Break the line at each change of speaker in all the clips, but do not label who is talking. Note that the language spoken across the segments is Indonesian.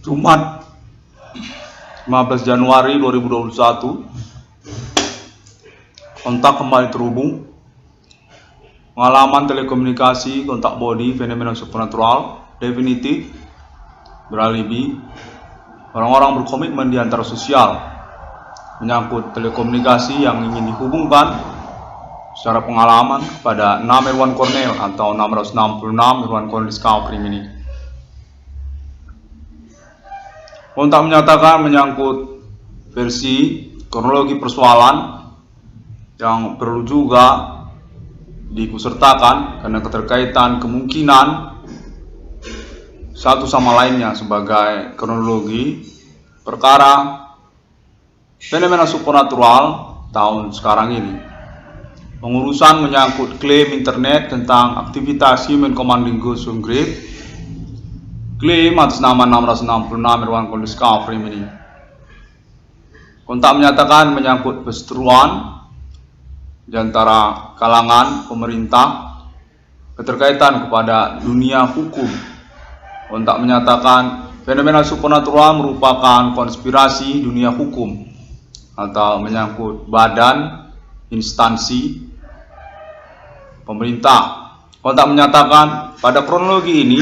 Jumat 15 Januari 2021, kontak kembali terhubung. Pengalaman telekomunikasi kontak body fenomena supernatural definitif beralibi. Orang-orang berkomitmen di antara sosial menyangkut telekomunikasi yang ingin dihubungkan secara pengalaman pada 6 Irwan Cornell atau 666 Irwan Cornell Discovery ini. Kontak menyatakan menyangkut versi kronologi persoalan yang perlu juga diikutsertakan karena keterkaitan kemungkinan satu sama lainnya sebagai kronologi perkara fenomena supernatural tahun sekarang ini. Pengurusan menyangkut klaim internet tentang aktivitas Human Commanding Ghost on Grave, klaim atas nama 666 Irwan Cornell Discovery ini. Kontak menyatakan menyangkut perseteruan di antara kalangan pemerintah keterkaitan kepada dunia hukum. Kontak menyatakan fenomena supernatural merupakan konspirasi dunia hukum atau menyangkut badan, instansi, pemerintah. Kontak menyatakan pada kronologi ini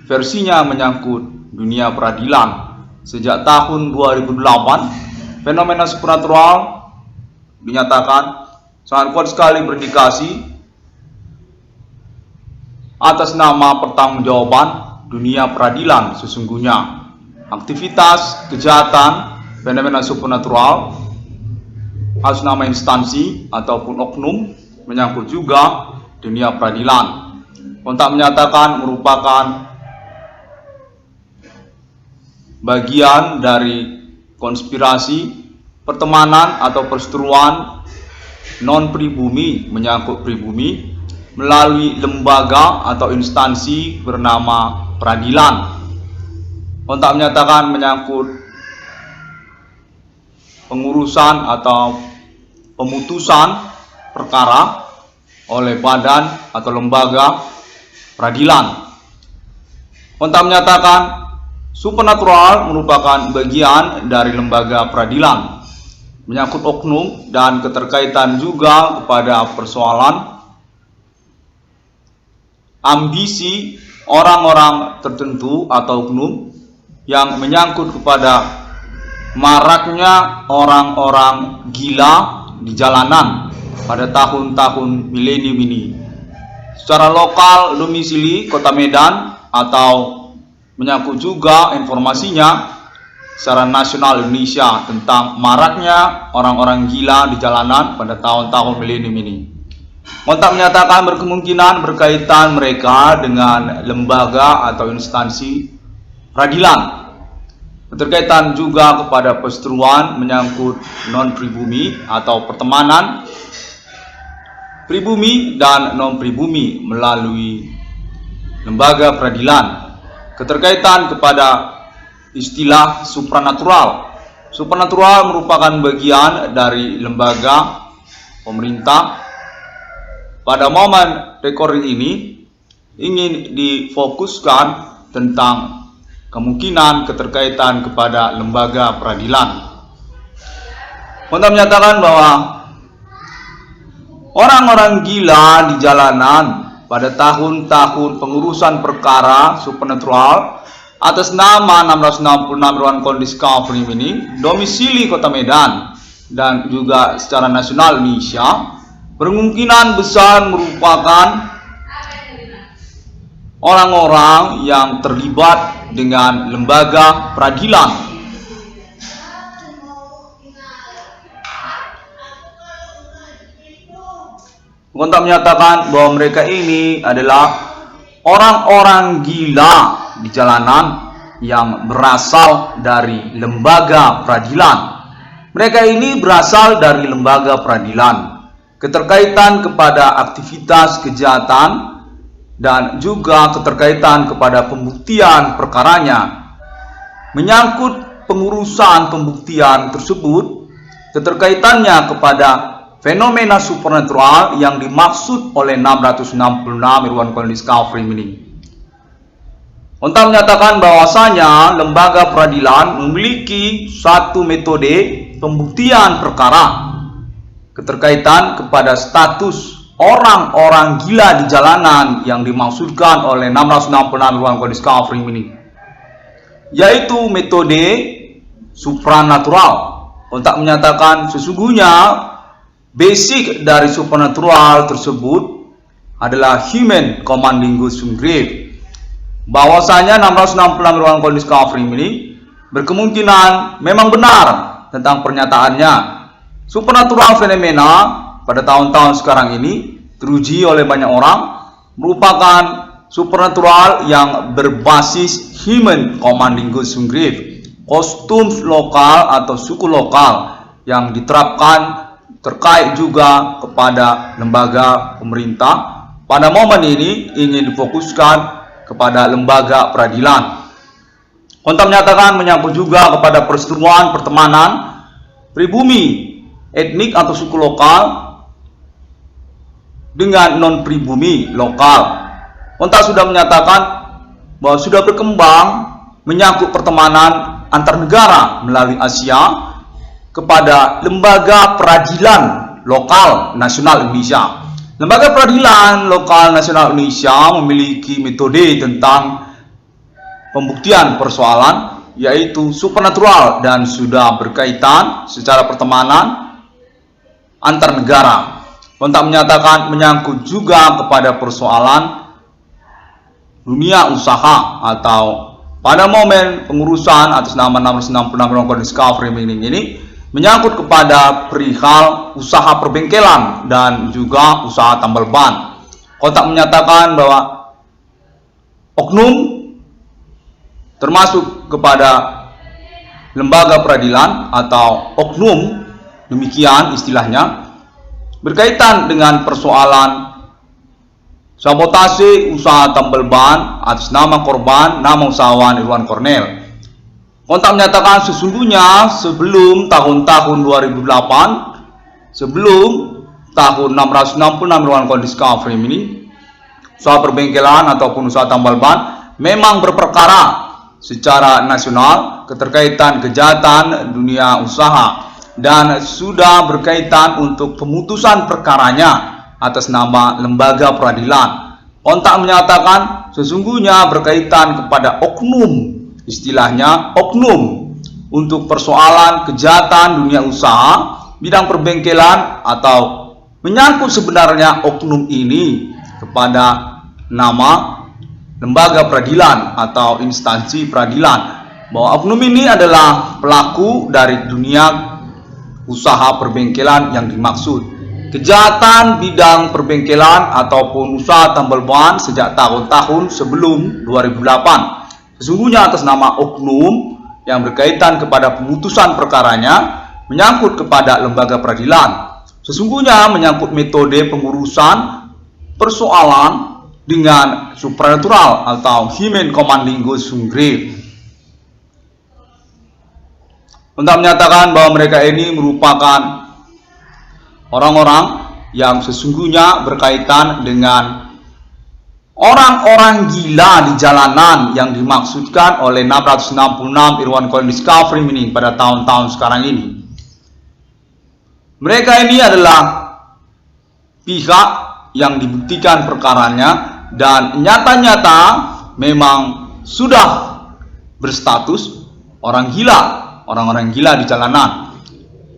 versinya menyangkut dunia peradilan. Sejak tahun 2008, fenomena supernatural dinyatakan sangat kuat sekali berdikasi atas nama pertanggungjawaban dunia peradilan. Sesungguhnya aktivitas kejahatan fenomena supernatural atas nama instansi ataupun oknum menyangkut juga dunia peradilan. Kontak menyatakan merupakan bagian dari konspirasi pertemanan atau perseteruan non-pribumi menyangkut pribumi melalui lembaga atau instansi bernama peradilan. Kontak menyatakan menyangkut pengurusan atau pemutusan perkara oleh badan atau lembaga peradilan. Kontak menyatakan supernatural merupakan bagian dari lembaga peradilan, menyangkut oknum dan keterkaitan juga kepada persoalan ambisi orang-orang tertentu atau oknum yang menyangkut kepada maraknya orang-orang gila di jalanan pada tahun-tahun milenium ini. Secara lokal domisili Kota Medan atau menyangkut juga informasinya secara nasional Indonesia tentang maraknya orang-orang gila di jalanan pada tahun-tahun milenium ini. Kontak menyatakan berkemungkinan berkaitan mereka dengan lembaga atau instansi peradilan. Keterkaitan juga kepada perseteruan menyangkut non-pribumi atau pertemanan pribumi dan non-pribumi melalui lembaga peradilan. Keterkaitan kepada istilah supranatural. Supernatural merupakan bagian dari lembaga pemerintah. Pada momen recording ini ingin difokuskan tentang kemungkinan keterkaitan kepada lembaga peradilan. Kontak menyatakan bahwa orang-orang gila di jalanan pada tahun-tahun pengurusan perkara supernatural atas nama 666 Irwan Cornell Discovery ini domisili Kota Medan dan juga secara nasional Indonesia berkemungkinan besar merupakan orang-orang yang terlibat dengan lembaga peradilan. Kontak menyatakan bahwa mereka ini adalah orang-orang gila di jalanan yang berasal dari lembaga peradilan. Mereka ini berasal dari lembaga peradilan. Keterkaitan kepada aktivitas kejahatan dan juga keterkaitan kepada pembuktian perkaranya. Menyangkut pengurusan pembuktian tersebut, keterkaitannya kepada fenomena supernatural yang dimaksud oleh 666 Irwan Cornell Discovery ini. Kontak menyatakan bahwasanya lembaga peradilan memiliki satu metode pembuktian perkara keterkaitan kepada status orang-orang gila di jalanan yang dimaksudkan oleh 666 ruang discovery ini, yaitu metode supranatural. Kontak menyatakan sesungguhnya basic dari supernatural tersebut adalah human commanding goods from grave. Bahwasanya 666 ruang discovery ini berkemungkinan memang benar tentang pernyataannya. Supernatural fenomena pada tahun-tahun sekarang ini teruji oleh banyak orang merupakan supernatural yang berbasis human commanding goods from grave, kostum lokal atau suku lokal yang diterapkan terkait juga kepada lembaga pemerintah. Pada momen ini ingin difokuskan kepada lembaga peradilan. Kontak menyatakan menyangkut juga kepada perseteruan pertemanan pribumi etnik atau suku lokal dengan non pribumi lokal. Kontak sudah menyatakan bahwa sudah berkembang menyangkut pertemanan antar negara melalui Asia kepada lembaga peradilan lokal nasional Indonesia. Lembaga peradilan lokal nasional Indonesia memiliki metode tentang pembuktian persoalan yaitu supernatural dan sudah berkaitan secara pertemanan antar negara. Kontak menyatakan menyangkut juga kepada persoalan dunia usaha atau pada momen pengurusan atas nama 666 ruang discovery ini menyangkut kepada perihal usaha perbengkelan dan juga usaha tambal ban. Kontak menyatakan bahwa oknum termasuk kepada lembaga peradilan atau oknum demikian istilahnya berkaitan dengan persoalan sabotase usaha tambal ban atas nama korban nama usahawan Irwan Cornel. Kontak menyatakan sesungguhnya sebelum tahun-tahun 2008, sebelum tahun 666 ruang discovery ini, usaha perbengkelan ataupun usaha tambal ban memang berperkara secara nasional keterkaitan kejahatan dunia usaha dan sudah berkaitan untuk pemutusan perkaranya atas nama lembaga peradilan. Kontak menyatakan sesungguhnya berkaitan kepada oknum, istilahnya oknum untuk persoalan kejahatan dunia usaha bidang perbengkelan atau menyangkut sebenarnya oknum ini kepada nama lembaga peradilan atau instansi peradilan, bahwa oknum ini adalah pelaku dari dunia usaha perbengkelan yang dimaksud. Kejahatan bidang perbengkelan ataupun usaha tambal ban sejak tahun-tahun sebelum 2008 sesungguhnya atas nama oknum yang berkaitan kepada pemutusan perkaranya menyangkut kepada lembaga peradilan. Sesungguhnya menyangkut metode pengurusan persoalan dengan supernatural atau human commanding goods from grave. Untuk menyatakan bahwa mereka ini merupakan orang-orang yang sesungguhnya berkaitan dengan orang-orang gila di jalanan yang dimaksudkan oleh 666 Irwan Cornel discovery ini pada tahun-tahun sekarang ini. Mereka ini adalah pihak yang dibuktikan perkaranya dan nyata-nyata memang sudah berstatus orang gila, orang-orang gila di jalanan.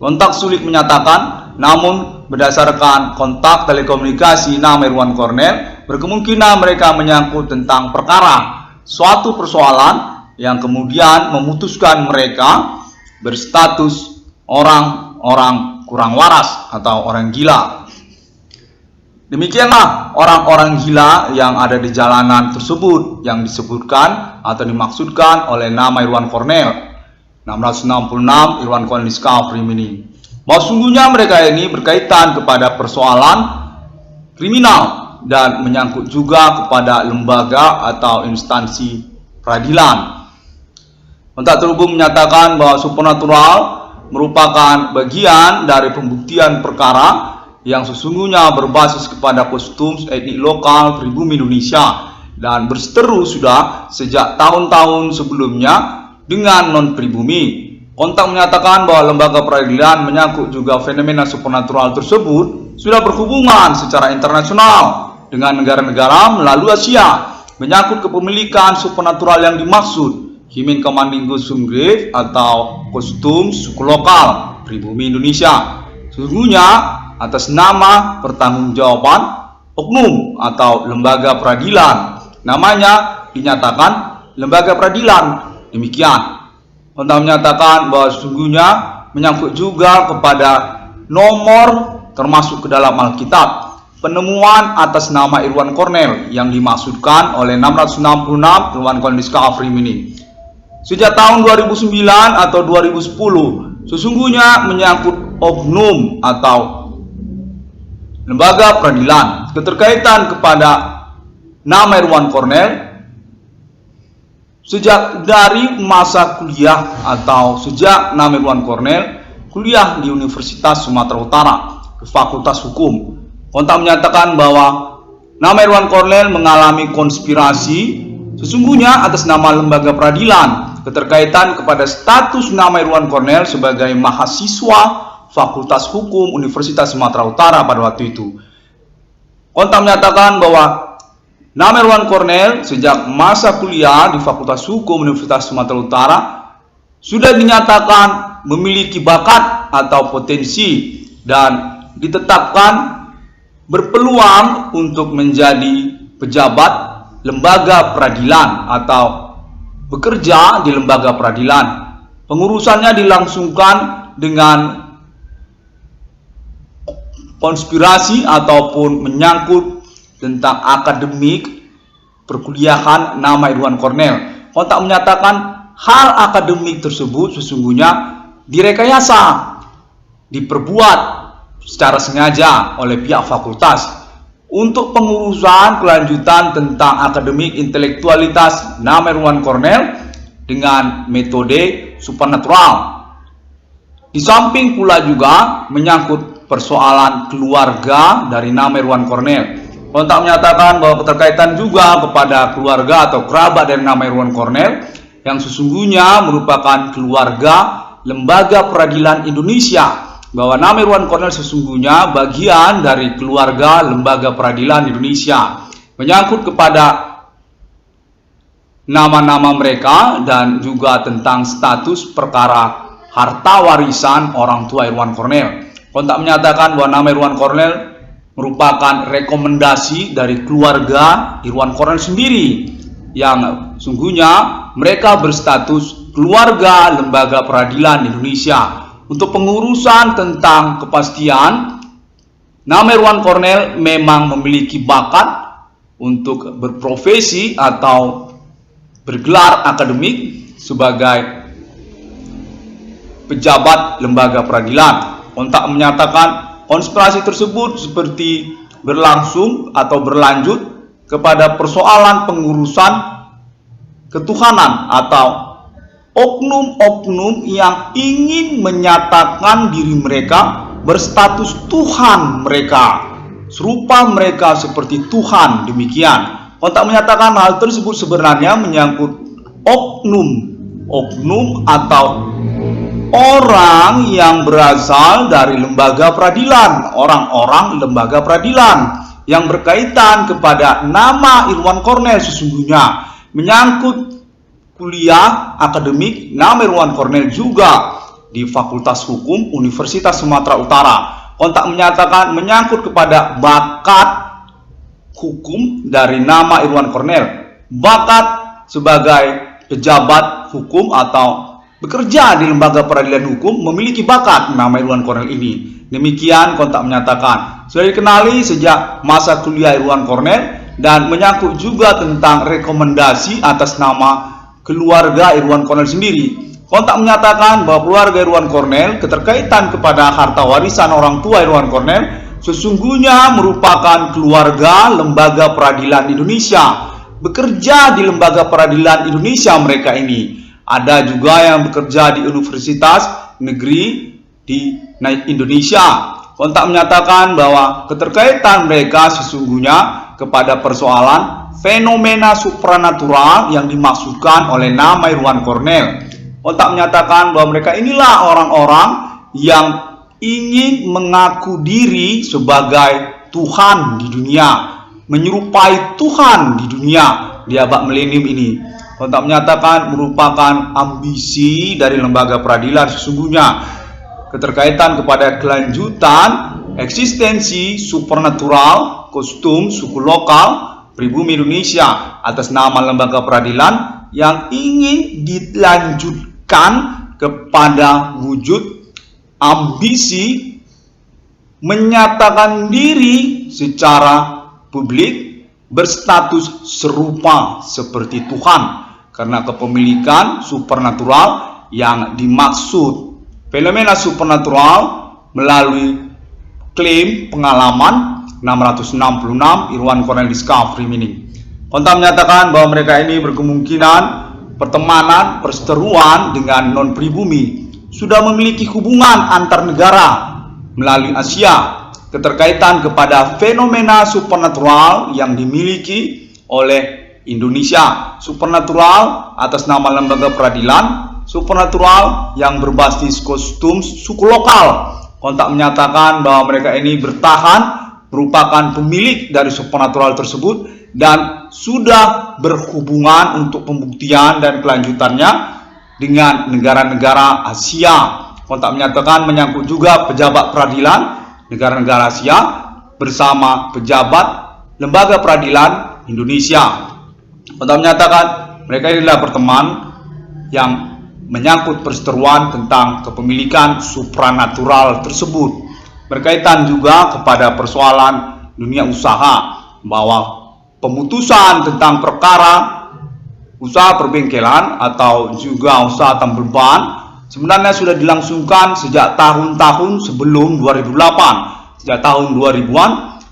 Kontak sulit menyatakan, namun berdasarkan kontak telekomunikasi nama Irwan Cornel berkemungkinan mereka menyangkut tentang perkara suatu persoalan yang kemudian memutuskan mereka berstatus orang-orang kurang waras atau orang gila. Demikianlah orang-orang gila yang ada di jalanan tersebut yang disebutkan atau dimaksudkan oleh nama Irwan Cornel 666 Irwan Cornel discovery ini. Bahwa sungguhnya mereka ini berkaitan kepada persoalan kriminal dan menyangkut juga kepada lembaga atau instansi peradilan. Kontak terhubung menyatakan bahwa supernatural merupakan bagian dari pembuktian perkara yang sesungguhnya berbasis kepada kostum etnik lokal pribumi Indonesia dan berseteru sudah sejak tahun-tahun sebelumnya dengan non-pribumi. Kontak menyatakan bahwa lembaga peradilan menyangkut juga fenomena supernatural tersebut sudah berhubungan secara internasional dengan negara-negara melalui Asia, menyangkut kepemilikan supernatural yang dimaksud Himin Kamandinggo Sumgrave atau kostum suku lokal pribumi Indonesia. Sesungguhnya atas nama pertanggungjawaban oknum atau lembaga peradilan, namanya dinyatakan lembaga peradilan. Demikian. Kontak menyatakan bahwa sesungguhnya menyangkut juga kepada nomor termasuk ke dalam Alkitab penemuan atas nama Irwan Cornell yang dimaksudkan oleh 666 Irwan Cornell Afrim ini. Sejak tahun 2009 atau 2010 sesungguhnya menyangkut oknum atau lembaga peradilan keterkaitan kepada nama Irwan Cornell. Sejak dari masa kuliah atau sejak nama Irwan Cornell kuliah di Universitas Sumatera Utara ke Fakultas Hukum, kontak menyatakan bahwa nama Irwan Cornell mengalami konspirasi sesungguhnya atas nama lembaga peradilan keterkaitan kepada status nama Irwan Cornell sebagai mahasiswa Fakultas Hukum Universitas Sumatera Utara pada waktu itu. Kontak menyatakan bahwa nama Irwan Cornell sejak masa kuliah di Fakultas Hukum Universitas Sumatera Utara sudah dinyatakan memiliki bakat atau potensi dan ditetapkan berpeluang untuk menjadi pejabat lembaga peradilan atau bekerja di lembaga peradilan. Pengurusannya dilangsungkan dengan konspirasi ataupun menyangkut tentang akademik perkuliahan nama Irwan Cornell. Kontak menyatakan hal akademik tersebut sesungguhnya direkayasa, diperbuat secara sengaja oleh pihak fakultas untuk pengurusan kelanjutan tentang akademik intelektualitas nama Irwan Cornell dengan metode supernatural. Di samping pula juga menyangkut persoalan keluarga dari nama Irwan Cornell. Kontak menyatakan bahwa keterkaitan juga kepada keluarga atau kerabat dari nama Irwan Cornell yang sesungguhnya merupakan keluarga lembaga peradilan Indonesia, bahwa nama Irwan Cornell sesungguhnya bagian dari keluarga lembaga peradilan Indonesia, menyangkut kepada nama-nama mereka dan juga tentang status perkara harta warisan orang tua Irwan Cornell. Kontak menyatakan bahwa nama Irwan Cornell merupakan rekomendasi dari keluarga Irwan Cornell sendiri yang sungguhnya mereka berstatus keluarga lembaga peradilan Indonesia. Untuk pengurusan tentang kepastian nama Irwan Cornell memang memiliki bakat untuk berprofesi atau bergelar akademik sebagai pejabat lembaga peradilan. Kontak menyatakan konspirasi tersebut seperti berlangsung atau berlanjut kepada persoalan pengurusan ketuhanan atau oknum-oknum yang ingin menyatakan diri mereka berstatus Tuhan mereka, serupa mereka seperti Tuhan. Demikian. Kontak menyatakan hal tersebut sebenarnya menyangkut oknum atau orang yang berasal dari lembaga peradilan, orang-orang lembaga peradilan yang berkaitan kepada nama Irwan Cornell sesungguhnya menyangkut kuliah akademik nama Irwan Cornell juga di Fakultas Hukum Universitas Sumatera Utara. Kontak menyatakan menyangkut kepada bakat hukum dari nama Irwan Cornell, bakat sebagai pejabat hukum atau bekerja di lembaga peradilan hukum, memiliki bakat nama Irwan Cornell ini. Demikian kontak menyatakan. Sudah dikenali sejak masa kuliah Irwan Cornell dan menyangkut juga tentang rekomendasi atas nama keluarga Irwan Cornell sendiri. Kontak menyatakan bahwa keluarga Irwan Cornell keterkaitan kepada harta warisan orang tua Irwan Cornell sesungguhnya merupakan keluarga lembaga peradilan Indonesia, bekerja di lembaga peradilan Indonesia mereka ini. Ada juga yang bekerja di universitas negeri di Indonesia. Kontak menyatakan bahwa keterkaitan mereka sesungguhnya kepada persoalan fenomena supranatural yang dimaksudkan oleh nama Irwan Cornell. Kontak menyatakan bahwa mereka inilah orang-orang yang ingin mengaku diri sebagai Tuhan di dunia, menyerupai Tuhan di dunia di abad milenium ini. Kontak menyatakan merupakan ambisi dari lembaga peradilan sesungguhnya keterkaitan kepada kelanjutan eksistensi supernatural kostum suku lokal pribumi Indonesia atas nama lembaga peradilan yang ingin dilanjutkan kepada wujud ambisi menyatakan diri secara publik berstatus serupa seperti Tuhan karena kepemilikan supernatural yang dimaksud. Fenomena supernatural melalui klaim pengalaman 666 Irwan Cornell Discovery Meaning. Kontak menyatakan bahwa mereka ini berkemungkinan pertemanan, perseteruan dengan non-pribumi, sudah memiliki hubungan antar negara melalui Asia, keterkaitan kepada fenomena supernatural yang dimiliki oleh Indonesia, supernatural atas nama lembaga peradilan, supernatural yang berbasis kostum suku lokal. Kontak menyatakan bahwa mereka ini bertahan merupakan pemilik dari supernatural tersebut dan sudah berhubungan untuk pembuktian dan kelanjutannya dengan negara-negara Asia. Kontak menyatakan menyangkut juga pejabat peradilan negara-negara Asia bersama pejabat lembaga peradilan Indonesia. Kontak menyatakan mereka ini adalah berteman yang menyangkut perseteruan tentang kepemilikan supranatural tersebut. Berkaitan juga kepada persoalan dunia usaha bahwa pemutusan tentang perkara usaha perbengkelan atau juga usaha tambal ban sebenarnya sudah dilangsungkan sejak tahun-tahun sebelum 2008, sejak tahun 2000-an,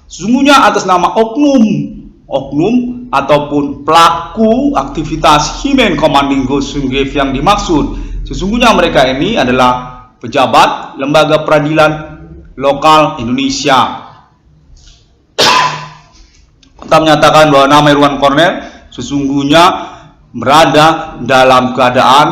sesungguhnya atas nama oknum ataupun pelaku aktivitas Himen Commanding Ghost Sunggave yang dimaksud. Sesungguhnya mereka ini adalah pejabat lembaga peradilan lokal Indonesia. Kita menyatakan bahwa nama Irwan Cornell sesungguhnya berada dalam keadaan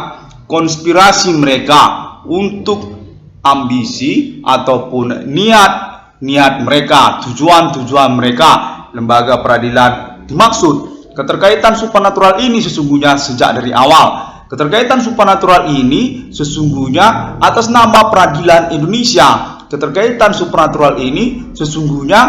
konspirasi mereka untuk ambisi ataupun niat mereka, tujuan mereka lembaga peradilan dimaksud. Keterkaitan supernatural ini sesungguhnya sejak dari awal. Keterkaitan supernatural ini sesungguhnya atas nama peradilan Indonesia. Keterkaitan supernatural ini sesungguhnya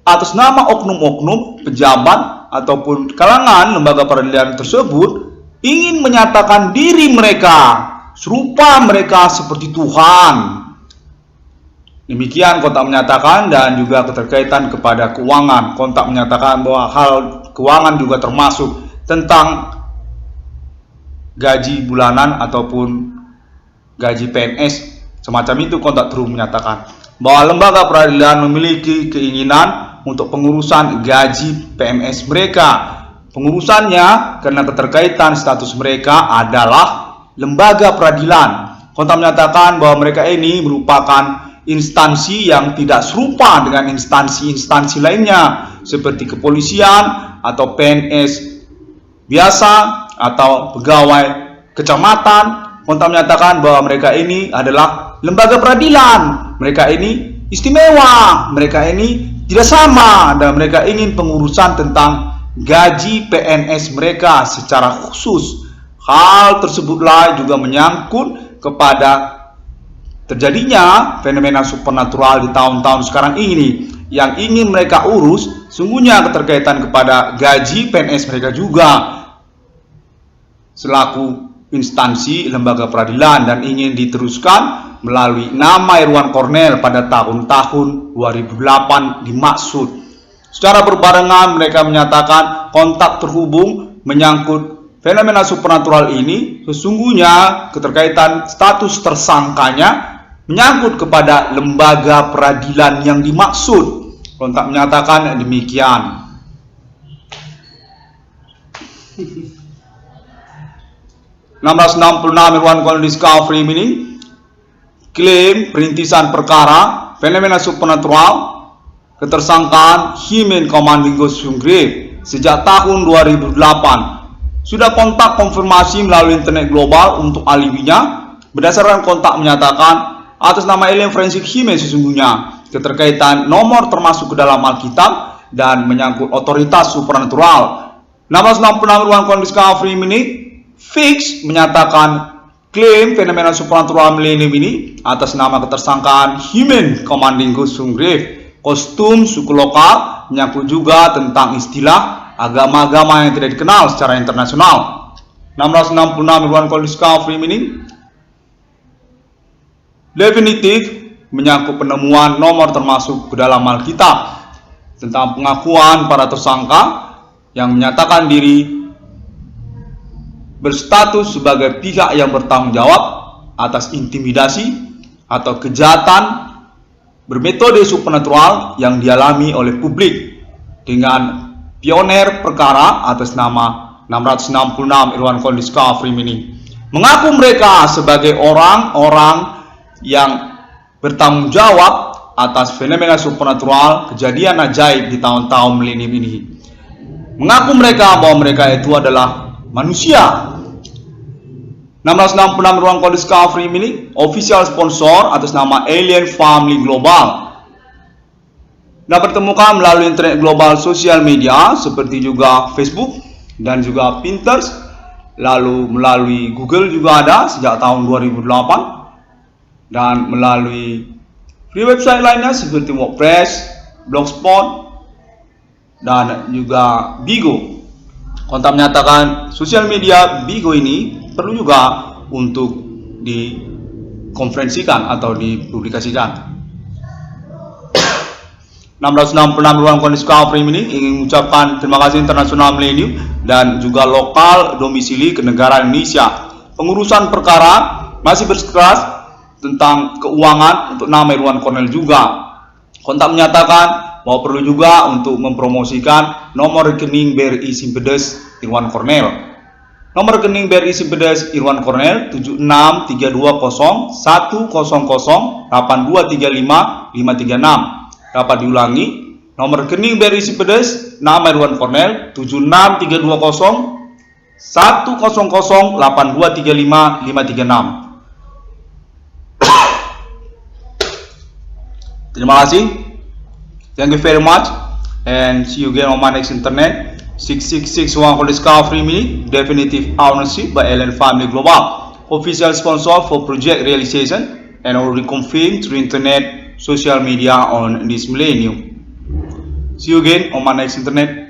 atas nama oknum-oknum pejabat ataupun kalangan lembaga peradilan tersebut ingin menyatakan diri mereka serupa mereka seperti Tuhan. Demikian kontak menyatakan, dan juga keterkaitan kepada keuangan. Kontak menyatakan bahwa hal keuangan juga termasuk tentang gaji bulanan ataupun gaji PNS. Semacam itu kontak terus menyatakan bahwa lembaga peradilan memiliki keinginan untuk pengurusan gaji PNS mereka. Pengurusannya karena keterkaitan status mereka adalah lembaga peradilan. Kontak menyatakan bahwa mereka ini merupakan instansi yang tidak serupa dengan instansi-instansi lainnya seperti kepolisian atau PNS biasa atau pegawai kecamatan. Kontak menyatakan bahwa mereka ini adalah lembaga peradilan, mereka ini istimewa, mereka ini tidak sama, dan mereka ingin pengurusan tentang gaji PNS mereka secara khusus. Hal tersebutlah juga menyangkut kepada terjadinya fenomena supernatural di tahun-tahun sekarang ini yang ingin mereka urus. Sungguhnya keterkaitan kepada gaji PNS mereka juga selaku instansi lembaga peradilan dan ingin diteruskan melalui nama Irwan Cornell pada tahun-tahun 2008 dimaksud. Secara berbarengan mereka menyatakan kontak terhubung menyangkut fenomena supernatural ini. Sesungguhnya keterkaitan status tersangkanya menyangkut kepada lembaga peradilan yang dimaksud. Kontak menyatakan demikian. 666 Irwan Cornell Discovery Meaning, klaim perintisan perkara fenomena supernatural ketersangkaan Himen Komandingo Sunggrave sejak tahun 2008. Sudah kontak konfirmasi melalui internet global untuk alibinya. Berdasarkan kontak menyatakan atas nama alien forensik Himen sesungguhnya, keterkaitan nomor termasuk ke dalam Alkitab dan menyangkut otoritas supernatural. 666 ruang Discovery ini fix menyatakan klaim fenomena supernatural milenium ini atas nama ketersangkaan Himen Komandingo Sunggrave. Kostum suku lokal menyangkut juga tentang istilah agama-agama yang tidak dikenal secara internasional. 666 ruang Discovery ini definitif menyangkut penemuan nomor termasuk ke dalam Alkitab tentang pengakuan para tersangka yang menyatakan diri berstatus sebagai pihak yang bertanggung jawab atas intimidasi atau kejahatan bermetode supernatural yang dialami oleh publik dengan pioner perkara atas nama 666 Irwan Discovery ini. Mengaku mereka sebagai orang-orang yang bertanggung jawab atas fenomena supernatural kejadian ajaib di tahun-tahun milenium ini. Mengaku mereka bahwa mereka itu adalah manusia. 666 ruang Discovery ini official sponsor atas nama Alien Family Global. Dapat ditemukan melalui internet global sosial media seperti juga Facebook dan juga Pinterest, lalu melalui Google juga ada sejak tahun 2008, dan melalui free website lainnya seperti WordPress, Blogspot, dan juga Bigo. Kontak menyatakan sosial media Bigo ini perlu juga untuk dikonferensikan atau dipublikasikan. 666 ruang Discovery ini ingin mengucapkan terima kasih internasional milenium dan juga lokal domisili ke negara Indonesia. Pengurusan perkara masih bersikeras tentang keuangan untuk nama Irwan Cornel juga. Kontak menyatakan bahwa perlu juga untuk mempromosikan nomor rekening BRI Simpedes Irwan Cornel. Nomor rekening BRI Simpedes Irwan Cornel 763201008235 Dapat diulangi, nomor rekening BRI Simpedes nama Irwan Cornel 763201008235 Terima kasih. Thank you very much and see you again on my next internet. 6661 Discovery Mini, definitive ownership by Alien Family Global, official sponsor for project realization and already confirmed through internet social media on this millennium. See you again on my next internet.